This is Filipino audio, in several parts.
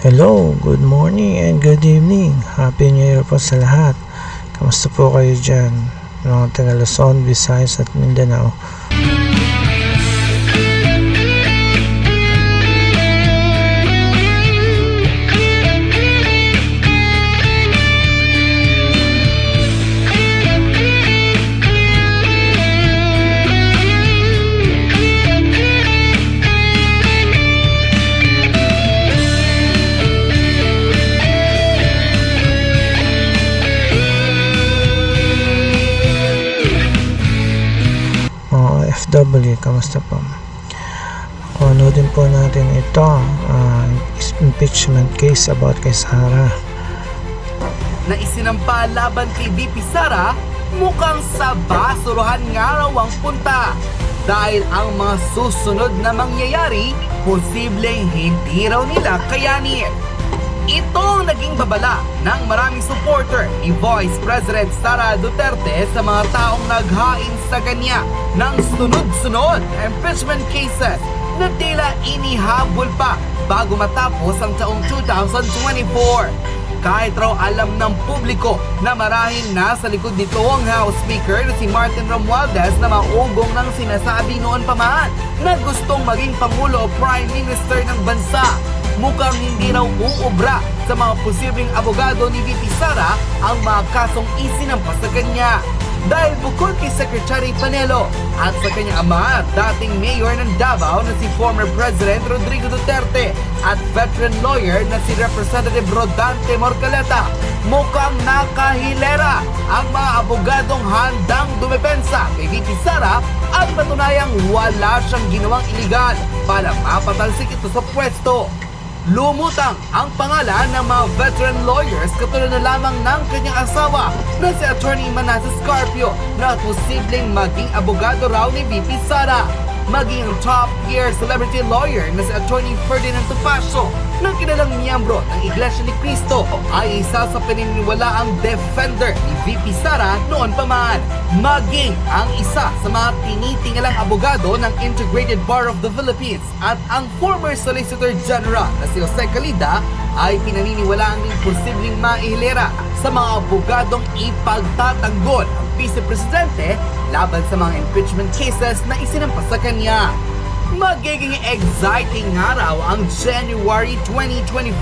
Hello, good morning and good evening. Happy New Year po sa lahat. Kamusta po kayo dyan? Mga taga Luzon, Visayas at Mindanao. FW, kamusta po? Kunoodin po natin ito, impeachment case about kay Sara. Na isinampa laban kay VP Sara, mukhang sa basuruhan nga raw ang punta. Dahil ang mga susunod na mangyayari, posibleng hindi raw nila kayanin. Ito ang naging babala ng maraming supporter ni Vice President Sara Duterte sa mga taong naghain sa kanya ng sunod-sunod impeachment cases na tila inihabol pa bago matapos ang taong 2024. Kahit raw alam ng publiko na marahil nasa likod nito ang House Speaker na si Martin Romualdez na maugong ng sinasabi noon pa man na gustong maging Pangulo o Prime Minister ng bansa, mukhang hindi raw uubra sa mga posibleng abogado ni VP Sara ang mga kasong isinampas sa kanya. Dahil bukod kay Secretary Panelo at sa kanyang ama, dating mayor ng Davao na si former President Rodrigo Duterte at veteran lawyer na si Representative Rodante Morcaleta, mukhang nakahilera ang mga abogadong handang dumepensa kay VP Sara at patunayang wala siyang ginawang iligal para mapatalsik ito sa pwesto. Lumutang ang pangalan ng mga veteran lawyers katulad na lamang ng kanyang asawa na si Attorney Manasseh Scarpio na posibleng maging abogado raw ni VP Sara. Maging ang top-tier celebrity lawyer na si Attorney Ferdinand Topacio na kilalang miyembro ng Iglesia ni Cristo ay isa sa pininiwalaang defender ni VP Sara noon pa man. Maging ang isa sa mga tinitingalang abogado ng Integrated Bar of the Philippines at ang former Solicitor General na si Jose Calida ay pinaniniwalaan din posibleng maihilera sa mga abogadong ipagtatanggol ang Vice-Presidente laban sa mga impeachment cases na isinampas sa kanya. Magiging exciting nga raw ang January 2025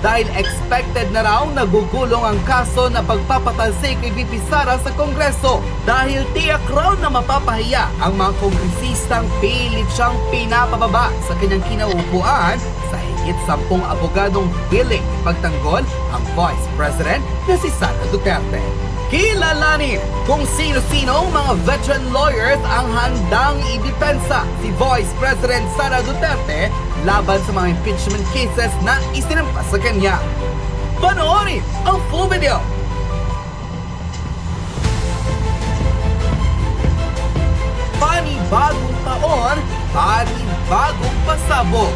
dahil expected na raw nagugulong ang kaso na pagpapatalsik kay VP Sara sa Kongreso dahil tiyak raw na mapapahiya ang mga kongresistang pilit siyang pinapababa sa kanyang kinauupuan sa higit 10 abogadong willing ipagtanggol ang Vice President na si Sara Duterte. Kilalanin kung sino-sino ang mga veteran lawyers ang handang idepensa si Vice President Sara Duterte laban sa mga impeachment cases na isinampas sa kanya. Panoorin ang full video! Panibagong taon, panibagong pasabog.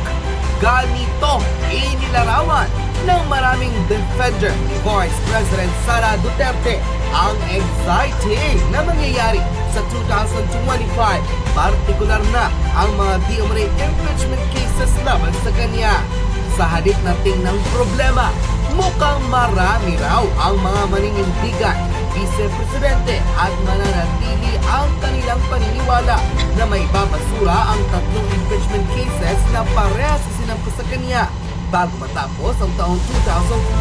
Ganito inilarawan ng maraming defender ni Vice President Sara Duterte ang exciting na mangyayari sa 2025, partikular na ang mga di-umano'y impeachment cases laban sa kanya. Sa halip nating ng problema, mukhang marami raw ang mga maninindigan Vice-Presidente at mananatili ang kanilang paniniwala na may babasura ang tatlong impeachment cases na parehas isinampas sa kanya bago matapos ang taong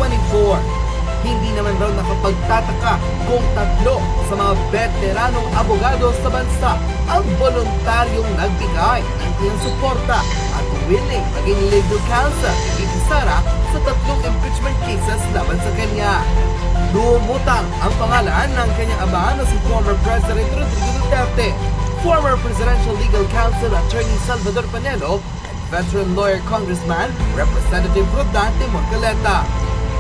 2024. Hindi naman raw nakapagtataka kung tatlo sa mga veteranong abogado sa bansa ang voluntaryong nagbigay ng kanyang suporta at willing maging legal counsel ni VP Sara sa tatlong impeachment cases laban sa kanya. Lumutang ang pangalan ng kanyang ama na si former President Rodrigo Duterte, former Presidential Legal Counsel Attorney Salvador Panelo, and veteran lawyer Congressman Representative Rodante Morcaleta.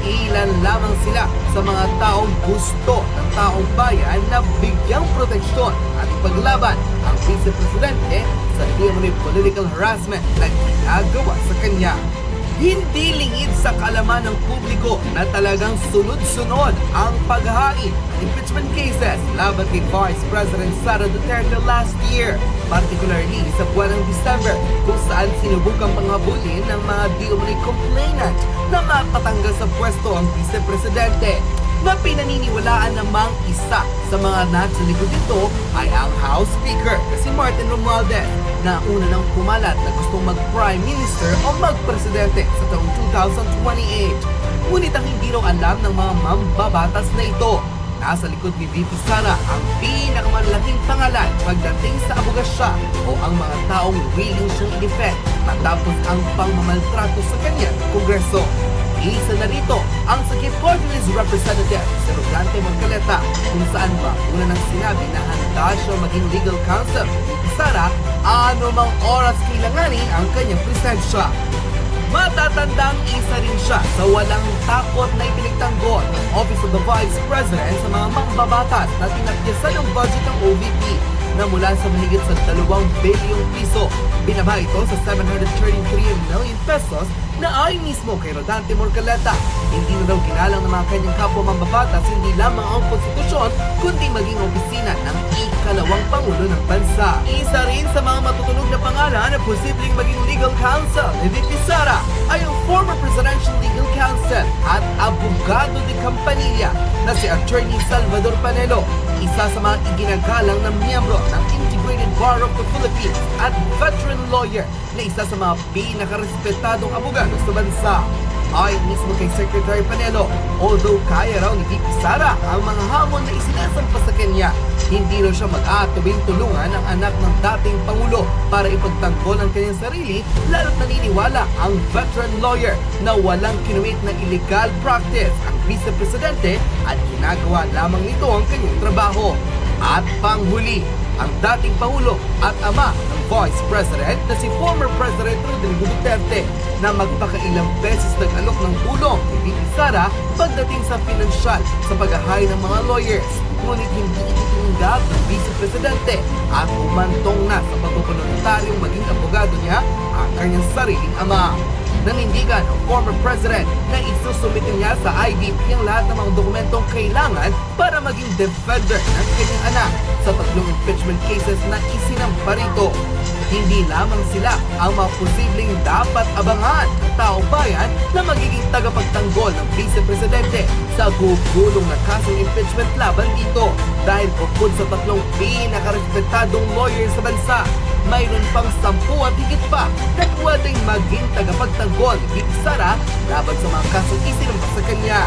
Ilan lamang sila sa mga taong gusto ng taong bayan na bigyang proteksyon at ipaglaban ang Vice-Presidente sa di-umano'y political harassment na ginagawa sa kanya. Hindi lingid sa kaalaman ng publiko na talagang sunod-sunod ang paghahain ng impeachment cases laban kay Vice President Sara Duterte last year, particularly sa buwan ng December kung saan sinubukang panghabulin ng mga di-umano'y complainant na mapatanggal sa pwesto ang Vice Presidente. Na pinaniniwalaan namang isa sa mga nasa likod nito ay ang House Speaker na si Martin Romualdez na una nang kumalat na gustong mag-Prime Minister o mag-Presidente sa taong 2028. Ngunit ang hindi raw alam ng mga mambabatas na ito, nasa likod ni VP Sara ang pinakamalaking pangalan pagdating sa abogasya o ang mga taong willing siyang i-defend matapos ang pangmamaltrato sa kanyang Kongreso. Isa na rito ang Sagip Ordinance Representative si Rodante Marcoleta kung saan ba una nang sinabi na handa siya maging legal counsel ni Sara anumang oras kailanganin ang kanyang presensya. Matatandang isa rin siya sa walang takot na ipinagtanggol ng Office of the Vice President sa mga mambabatas na tinatyasan ng budget ng OVP na mula sa mahigit sa 2 bilyong piso. Binaba ito sa 733 million pesos na ayon mismo kay Rodante Marcoleta. Hindi na daw ginalang ng mga kanyang kapwa mambabatas hindi lamang ang konstitusyon kundi maging opisina ng ikalawang Pangulo ng Bansa. Isa rin sa mga matutunog na pangalan na posibleng maging legal counsel ni VP Sara ay ang former Presidential Legal Counsel at abogado de Campanilla na si Attorney Salvador Panelo, isa sa mga iginagalang na miyembro ng Integrated Bar of the Philippines at veteran lawyer na isa sa mga pinakarespetadong abogado sa bansa. Ayon mismo kay Secretary Panelo, although kaya raw ni VP Sara ang mga hamon na isinasampa sa kanya, hindi raw siya mag-aatubing tulungan ang anak ng dating Pangulo para ipagtanggol ang kanyang sarili, lalo't naniniwala ang veteran lawyer na walang kinumit na illegal practice ang Vice Presidente at ginagawa lamang nito ang kanyang trabaho. At panghuli, ang dating Pangulo at ama ng Vice President na si former President Rodrigo Duterte na magpakailang beses nag-alok ng tulong kay VP Sara pagdating sa pinansyal sa pag-ahay ng mga lawyers. Ngunit hindi ititinggap ng Vice Presidente at umantong na sa pagpupunontaryong maging abogado niya ang kanyang sariling ama. Nanindigan ang former president na isusumitin niya sa IDP ang lahat ng mga dokumentong kailangan para maging defender ng kanyang anak sa 3 impeachment cases na isinampa rito. Hindi lamang sila ang mga posibleng dapat abangan ng taong bayan na magiging tagapagtanggol ng Vice Presidente sa gugulong na kasong impeachment laban dito dahil bukod sa 3 pinakarespetadong lawyers sa bansa, mayroon pang 10 at higit pa na pwedeng maging tagapagtanggol ni VP Sara laban sa mga kasong isinampa sa kanya.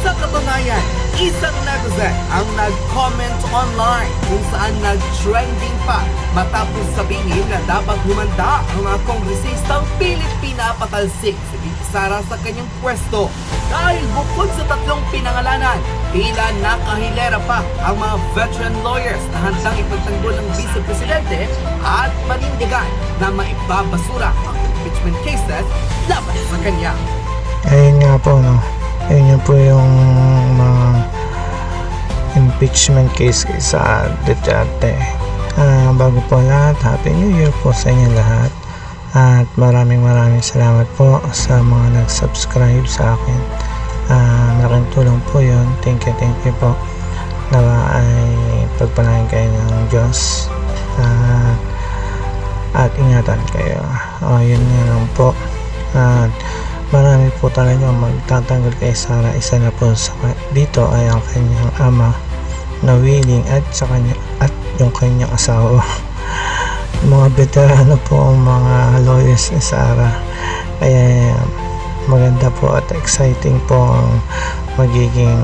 Sa katunayan, isang netizen ang nag-comment online kung saan nag-trending pa matapos sabihin na dapat humanda ang mga kongresistang pilit pinapatalsik si VP Sara sa kanyang pwesto. Dahil bukod sa 3 pinangalanan, tila nakahilera pa ang mga veteran lawyers na handang ipagtanggol ng Vice Presidente at panindigan na maibabasura ang impeachment cases laban sa kanya. Ayun nga po, no? Ayun po yung mga impeachment case sa Duterte. Bago po lahat, Happy New Year po sa inyo lahat. At maraming salamat po sa mga nag-subscribe sa akin. Malaking tulong po yun. Thank you po. Nawa ay pagpalain kayo ng Diyos. At ingatan kayo. Yun nga lang po. At marami po talaga magtatanggol kay Sara. Isa na po dito ay ang kanyang ama na willing at sa kanya at yung kanyang asawa. Mga veterano po ang mga lawyers ni Sara. Kaya maganda po at exciting po ang magiging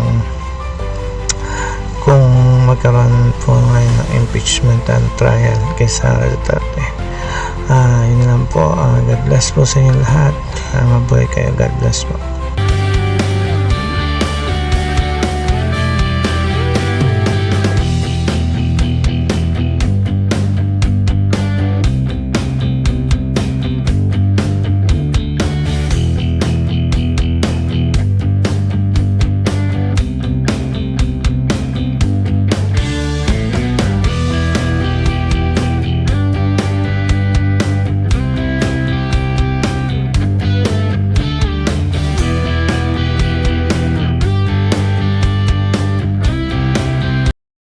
kung magkaroon po ngayon ng impeachment and trial kay Sara Duterte. Yun lang po. God bless po sa inyo lahat. Mabuhay kayo. God bless po.